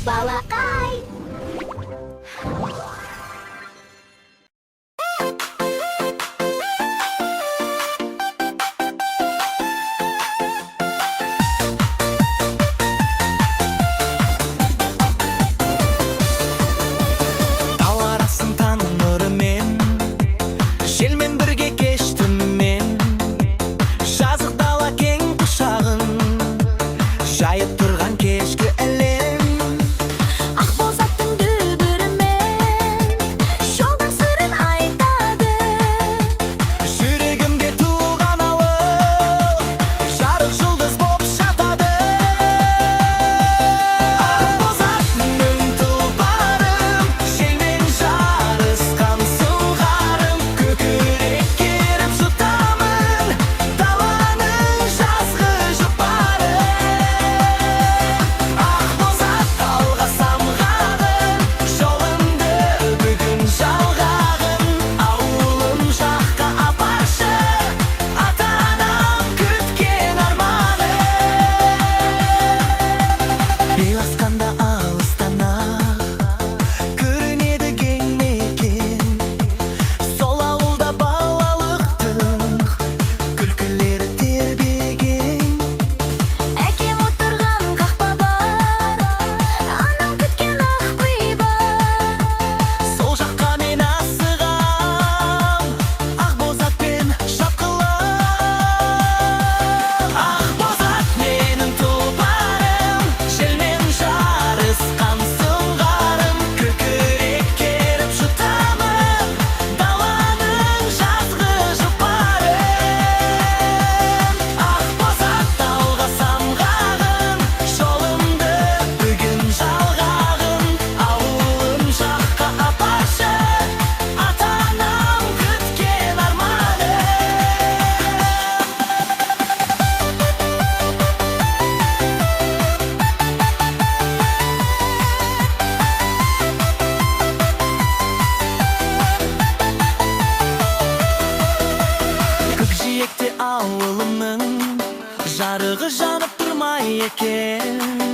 Балақай. Тау арасын танырымен, желмен бірге кештім мен. Жазық дала кең құшағын жайып тұрған кешкі әлем. Ақбозаттың дүбірімен жолдың сырын айтады. Жүрегімде туған ауыл жарық жұлдыз боп жатады. Ақбозаттың тұлпарым, желмен жарысқан сұңғарым. Көкірек керіп жұтамын даланың жазғы жұпарын. Ақбозат алға самғағын, жолымды бүгін жалғағын. Ауылым жаққа апаршы, ата-анам күткен арманым. Ел асқанда алыстан көрінеді кең мекен. Сол ауылда балалықтың күлкілері тербеген. Әкем отырған қақпа бар, анам күткен ақ үй бар. Сол жаққа мен асығам, ақбозатпен шапқылап. Ақбозат менің тұлпарым, желмен жарысқан сұңғарым. Көкірек керіп жұтамын даланың жазғы жұпарын. Ақбозат алға самғағын, жолымды бүгін жалғағын. Ауылым жаққа апаршы, ата-анам күткен арманым. Көкжиекте ауылымның жарығы жанып тұрмай екен.